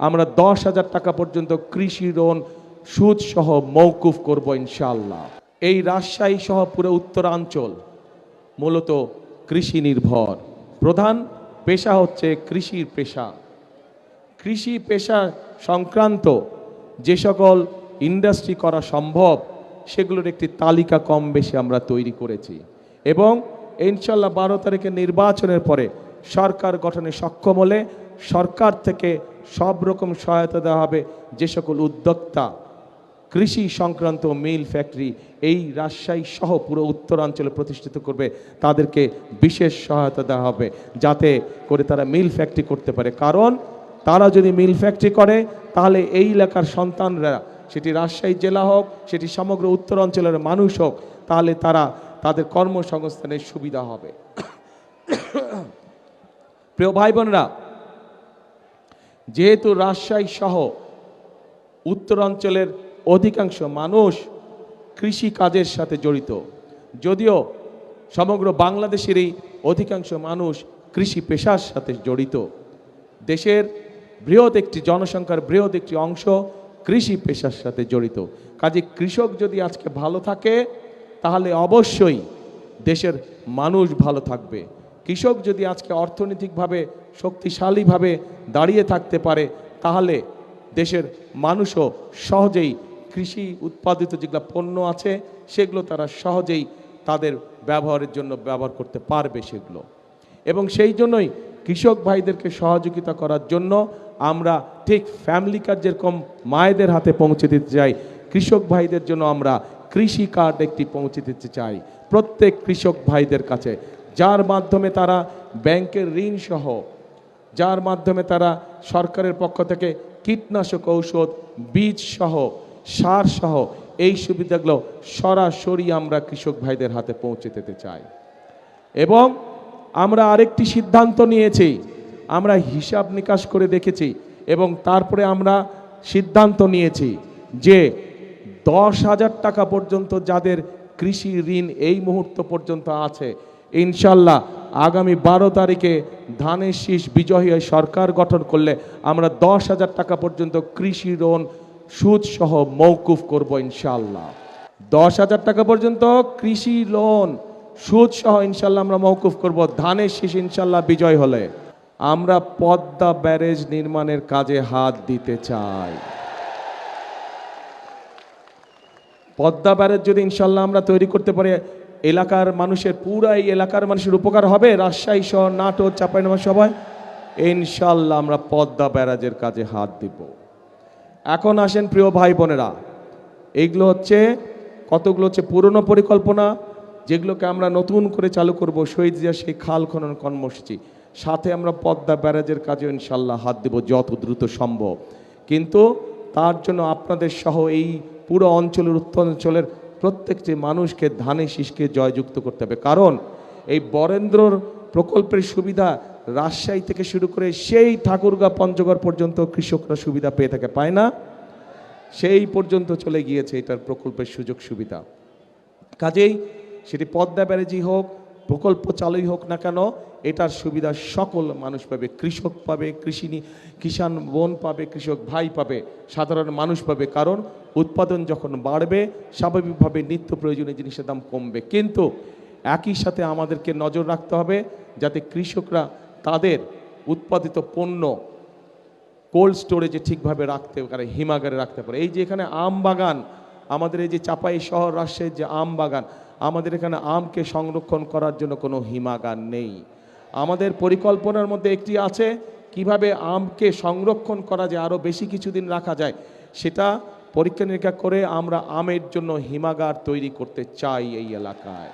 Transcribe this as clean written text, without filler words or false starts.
আমরা 10,000 টাকা পর্যন্ত কৃষি ঋণ সুদ সহ মওকুফ করব ইনশাআল্লাহ। এই রাজশাহী সহ পুরো উত্তরাঞ্চল মূলত কৃষি নির্ভর, প্রধান পেশা হচ্ছে কৃষির পেশা। কৃষি পেশা সংক্রান্ত যে সকল ইন্ডাস্ট্রি করা সম্ভব সেগুলোর একটি তালিকা কম বেশি আমরা তৈরি করেছি এবং ইনশাল্লাহ 12 তারিখে নির্বাচনের পরে সরকার গঠনে সক্ষম হলে সরকার থেকে সব রকম সহায়তা দেওয়া হবে। যে সকল উদ্যোক্তা কৃষি সংক্রান্ত মিল ফ্যাক্টরি এই রাজশাহী সহ পুরো উত্তরাঞ্চলে প্রতিষ্ঠিত করবে তাদেরকে বিশেষ সহায়তা দেওয়া হবে যাতে করে তারা মিল ফ্যাক্টরি করতে পারে। কারণ তারা যদি মিল ফ্যাক্টরি করে তাহলে এই এলাকার সন্তানরা, সেটি রাজশাহী জেলা হোক, সেটি সমগ্র উত্তরাঞ্চলের মানুষ হোক, তাহলে তারা তাদের কর্মসংস্থানের সুবিধা হবে। প্রিয় ভাই বোনেরা, যেহেতু রাজশাহী সহ উত্তরাঞ্চলের অধিকাংশ মানুষ কৃষি কাজের সাথে জড়িত, যদিও সমগ্র বাংলাদেশেরই অধিকাংশ মানুষ কৃষি পেশার সাথে জড়িত, দেশের বৃহৎ একটি জনসংখ্যার বৃহৎ একটি অংশ কৃষি পেশার সাথে জড়িত। কাজে কৃষক যদি আজকে ভালো থাকে তাহলে অবশ্যই দেশের মানুষ ভালো থাকবে। কৃষক যদি আজকে অর্থনৈতিকভাবে শক্তিশালীভাবে দাঁড়িয়ে থাকতে পারে তাহলে দেশের মানুষও সহজেই কৃষি উৎপাদিত যেগুলো পণ্য আছে সেগুলো তারা সহজেই তাদের ব্যবহারের জন্য ব্যবহার করতে পারবে সেগুলো। এবং সেই জন্যই কৃষক ভাইদেরকে সহযোগিতা করার জন্য আমরা ঠিক ফ্যামিলি কার্ড যেরকম মায়েদের হাতে পৌঁছে দিতে চাই, কৃষক ভাইদের জন্য আমরা কৃষি কার্ড একটি পৌঁছে দিতে চাই প্রত্যেক কৃষক ভাইদের কাছে, যার মাধ্যমে তারা ব্যাংকের ঋণ সহ, যার মাধ্যমে তারা সরকারের পক্ষ থেকে কীটনাশক ঔষধ, বীজ সহ, সার সহ এই সুবিধাগুলো সরাসরি আমরা কৃষক ভাইদের হাতে পৌঁছে দিতে চাই। এবং আমরা আরেকটি সিদ্ধান্ত নিয়েছি, আমরা হিসাব নিকাশ করে দেখেছি এবং তারপরে আমরা সিদ্ধান্ত নিয়েছি যে 10,000 টাকা পর্যন্ত যাদের কৃষি ঋণ এই মুহূর্ত পর্যন্ত আছে, ইনশাল্লাহ আগামী 12 তারিখে ধানের শীষ বিজয়ী সরকার গঠন করলে আমরা 10,000 টাকা পর্যন্ত কৃষি ঋণ সুদ সহ মওকুফ করব ইনশাল্লাহ। 10,000 টাকা পর্যন্ত কৃষি লোন সুদ সহ ইনশাল্লাহ আমরা মওকুফ করব ধানের শীষ ইনশাল্লাহ বিজয় হলে। আমরা পদ্মা ব্যারেজ নির্মাণের কাজে হাত দিতে চাই। পদ্মা ব্যারেজ যদি ইনশাল্লাহ আমরা তৈরি করতে পারি, এলাকার মানুষের, পুরা এই এলাকার মানুষের উপকার হবে। রাজশাহী সহ নাটোর, চাঁপাইনবাবগঞ্জ সবাই ইনশাল্লাহ আমরা পদ্মা ব্যারাজের কাজে হাত দিব। এখন আসেন প্রিয় ভাই বোনেরা, এইগুলো হচ্ছে কতগুলো হচ্ছে পুরনো পরিকল্পনা যেগুলোকে আমরা নতুন করে চালু করব, শহীদ জিয়া সেই খাল খনন কর্মসূচি, সাথে আমরা পদ্মা ব্যারাজের কাজে ইনশাল্লাহ হাত দেব যত দ্রুত সম্ভব। কিন্তু তার জন্য আপনাদের সহ এই পুরো অঞ্চলের, উত্তরাঞ্চলের প্রত্যেকটি মানুষকে ধানের শীষকে জয়যুক্ত করতে হবে। কারণ এই বরেন্দ্রর প্রকল্পের সুবিধা রাজশাহী থেকে শুরু করে সেই ঠাকুরগাঁ পঞ্চগড় পর্যন্ত কৃষকরা সুবিধা পেয়ে থাকে, পায় না, সেই পর্যন্ত চলে গিয়েছে এটার প্রকল্পের সুযোগ সুবিধা। কাজেই সেটি পদ্মা ব্যারেজই হোক, প্রকল্প চালুই হোক না কেন, এটার সুবিধা সকল মানুষ পাবে। কৃষক পাবে, কিষাণ বোন পাবে, কৃষক ভাই পাবে, সাধারণ মানুষ পাবে। কারণ উৎপাদন যখন বাড়বে স্বাভাবিকভাবে নিত্য প্রয়োজনীয় জিনিসের দাম কমবে। কিন্তু একই সাথে আমাদেরকে নজর রাখতে হবে যাতে কৃষকরা তাদের উৎপাদিত পণ্য কোল্ড স্টোরেজে ঠিকভাবে রাখতে পারে, হিমাগারে রাখতে পারে। এই যে এখানে আম বাগান, আমাদের এই যে চাপাই শহর রাজশাহীর যে আম বাগান, আমাদের এখানে আমকে সংরক্ষণ করার জন্য কোনো হিমাগার নেই। আমাদের পরিকল্পনার মধ্যে একটি আছে কিভাবে আমকে সংরক্ষণ করা যায়, আরও বেশি কিছুদিন রাখা যায়, সেটা পরীক্ষা নিরীক্ষা করে আমরা আমের জন্য হিমাগার তৈরি করতে চাই এই এলাকায়।